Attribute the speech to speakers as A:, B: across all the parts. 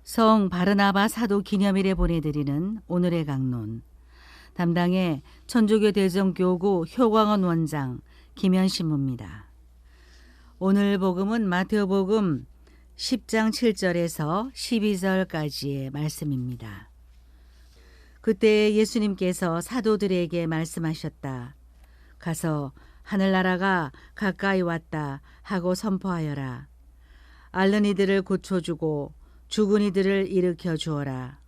A: 성 바르나바 사도 기념일에 보내드리는 오늘의 강론. 담당의 천주교 대정교구 효광원 원장 김현신무입니다. 오늘 복음은 마태복음 10장 7절에서 12절까지의 말씀입니다. 그때 예수님께서 사도들에게 말씀하셨다. 가서 하늘나라가 가까이 왔다 하고 선포하여라. 앓는 이들을 고쳐주고 죽은 이들을 일으켜 주어라.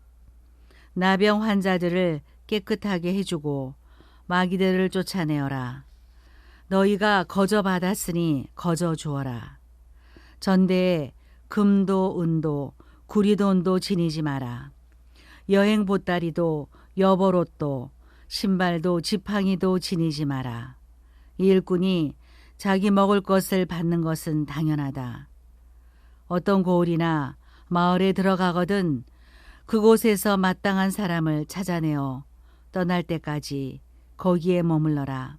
A: 나병 환자들을 깨끗하게 해주고 마귀들을 쫓아내어라. 너희가 거저 받았으니 거저 주어라. 전대에 금도 은도 구리돈도 지니지 마라. 여행 보따리도 여벌옷도 신발도 지팡이도 지니지 마라. 일꾼이 자기 먹을 것을 받는 것은 당연하다. 어떤 고을이나 마을에 들어가거든 그곳에서 마땅한 사람을 찾아내어 떠날 때까지 거기에 머물러라.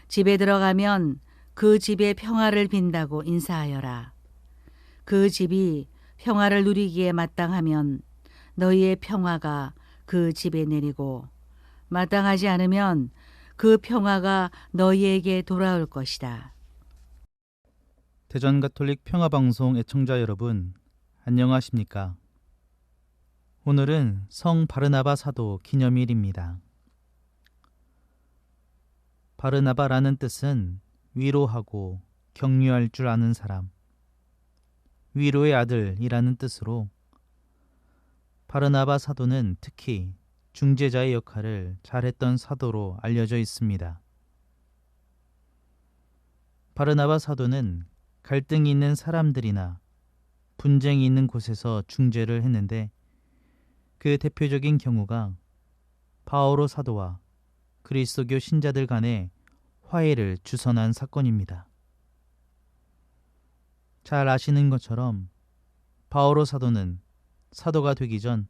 A: 집에 들어가면 그 집에 평화를 빈다고 인사하여라. 그 집이 평화를 누리기에 마땅하면 너희의 평화가 그 집에 내리고 마땅하지 않으면 그 평화가 너희에게 돌아올 것이다.
B: 대전가톨릭 평화방송 애청자 여러분, 안녕하십니까? 오늘은 성 바르나바 사도 기념일입니다. 바르나바라는 뜻은 위로하고 격려할 줄 아는 사람, 위로의 아들이라는 뜻으로 바르나바 사도는 특히 중재자의 역할을 잘했던 사도로 알려져 있습니다. 바르나바 사도는 갈등이 있는 사람들이나 분쟁이 있는 곳에서 중재를 했는데 그 대표적인 경우가 바오로 사도와 그리스도교 신자들 간의 화해를 주선한 사건입니다. 잘 아시는 것처럼 바오로 사도는 사도가 되기 전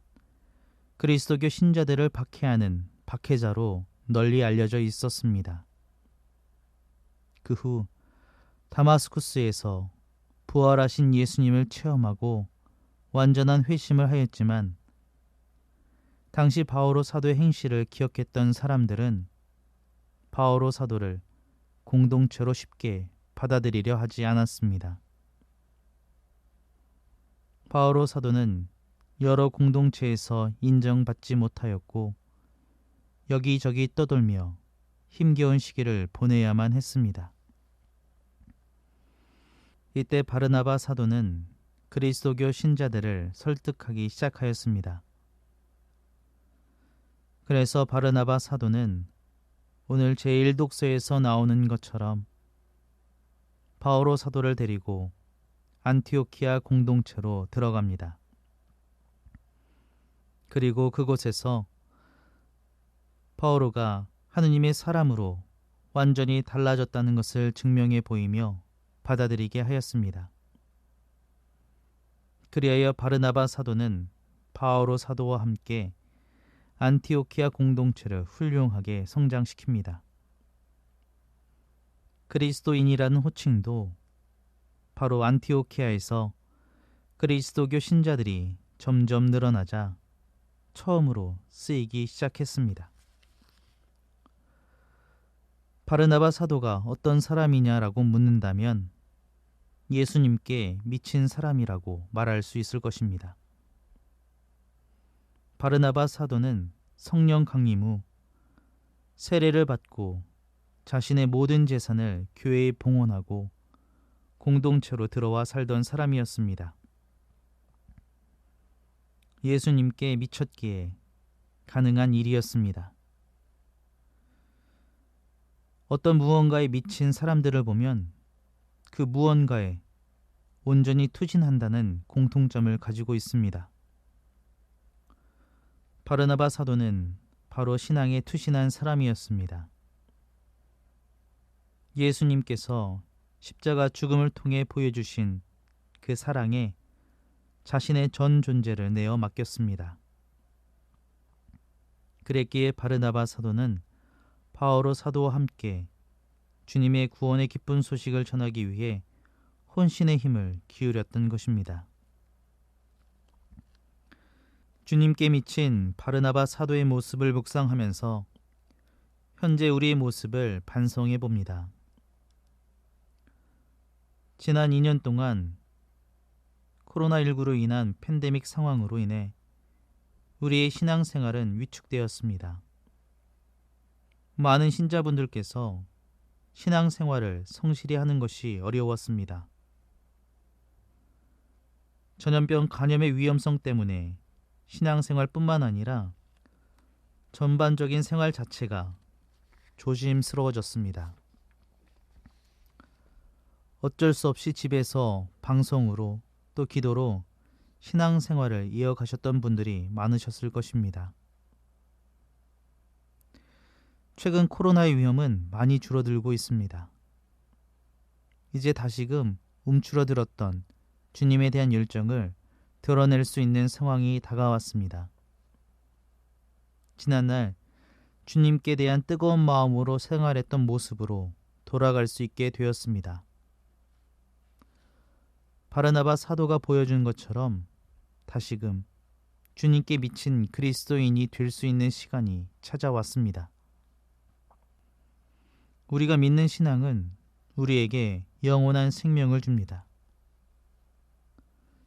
B: 그리스도교 신자들을 박해하는 박해자로 널리 알려져 있었습니다. 그 후 다마스쿠스에서 부활하신 예수님을 체험하고 완전한 회심을 하였지만 당시 바오로 사도의 행실을 기억했던 사람들은 바오로 사도를 공동체로 쉽게 받아들이려 하지 않았습니다. 바오로 사도는 여러 공동체에서 인정받지 못하였고 여기저기 떠돌며 힘겨운 시기를 보내야만 했습니다. 이때 바르나바 사도는 그리스도교 신자들을 설득하기 시작하였습니다. 그래서 바르나바 사도는 오늘 제1독서에서 나오는 것처럼 바오로 사도를 데리고 안티오키아 공동체로 들어갑니다. 그리고 그곳에서 바오로가 하느님의 사람으로 완전히 달라졌다는 것을 증명해 보이며 받아들이게 하였습니다. 그리하여 바르나바 사도는 바오로 사도와 함께 안티오키아 공동체를 훌륭하게 성장시킵니다. 그리스도인이라는 호칭도 바로 안티오키아에서 그리스도교 신자들이 점점 늘어나자 처음으로 쓰이기 시작했습니다. 바르나바 사도가 어떤 사람이냐라고 묻는다면 예수님께 미친 사람이라고 말할 수 있을 것입니다. 바르나바 사도는 성령 강림 후 세례를 받고 자신의 모든 재산을 교회에 봉헌하고 공동체로 들어와 살던 사람이었습니다. 예수님께 미쳤기에 가능한 일이었습니다. 어떤 무언가에 미친 사람들을 보면 그 무언가에 온전히 투신한다는 공통점을 가지고 있습니다. 바르나바 사도는 바로 신앙에 투신한 사람이었습니다. 예수님께서 십자가 죽음을 통해 보여주신 그 사랑에 자신의 전 존재를 내어 맡겼습니다. 그랬기에 바르나바 사도는 바오로 사도와 함께 주님의 구원의 기쁜 소식을 전하기 위해 혼신의 힘을 기울였던 것입니다. 주님께 미친 바르나바 사도의 모습을 묵상하면서 현재 우리의 모습을 반성해 봅니다. 지난 2년 동안 코로나19로 인한 팬데믹 상황으로 인해 우리의 신앙생활은 위축되었습니다. 많은 신자분들께서 신앙생활을 성실히 하는 것이 어려웠습니다. 전염병 감염의 위험성 때문에 신앙생활뿐만 아니라 전반적인 생활 자체가 조심스러워졌습니다. 어쩔 수 없이 집에서 방송으로 또 기도로 신앙생활을 이어가셨던 분들이 많으셨을 것입니다. 최근 코로나의 위험은 많이 줄어들고 있습니다. 이제 다시금 움츠러들었던 주님에 대한 열정을 드러낼 수 있는 상황이 다가왔습니다. 지난날 주님께 대한 뜨거운 마음으로 생활했던 모습으로 돌아갈 수 있게 되었습니다. 바르나바 사도가 보여준 것처럼 다시금 주님께 미친 그리스도인이 될 수 있는 시간이 찾아왔습니다. 우리가 믿는 신앙은 우리에게 영원한 생명을 줍니다.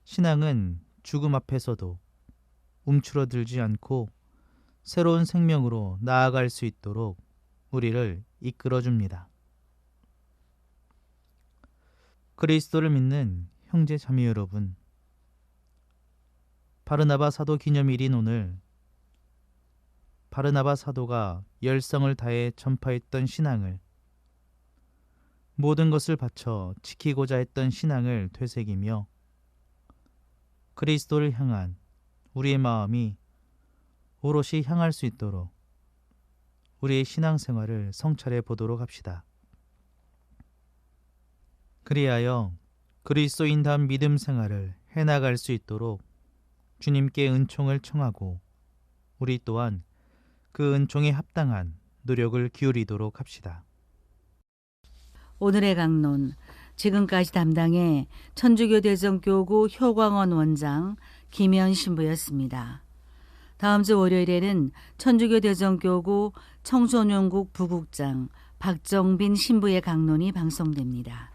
B: 신앙은 죽음 앞에서도 움츠러들지 않고 새로운 생명으로 나아갈 수 있도록 우리를 이끌어줍니다. 그리스도를 믿는 형제 자매 여러분, 바르나바 사도 기념일인 오늘 바르나바 사도가 열성을 다해 전파했던 신앙을, 모든 것을 바쳐 지키고자 했던 신앙을 되새기며 그리스도를 향한 우리의 마음이 오롯이 향할 수 있도록 우리의 신앙생활을 성찰해 보도록 합시다. 그리하여 그리스도인다운 믿음 생활을 해나갈 수 있도록 주님께 은총을 청하고 우리 또한 그 은총에 합당한 노력을 기울이도록 합시다.
A: 오늘의 강론, 지금까지 담당해 천주교 대전교구 효광원 원장 김현 신부였습니다. 다음 주 월요일에는 천주교 대전교구 청소년국 부국장 박정빈 신부의 강론이 방송됩니다.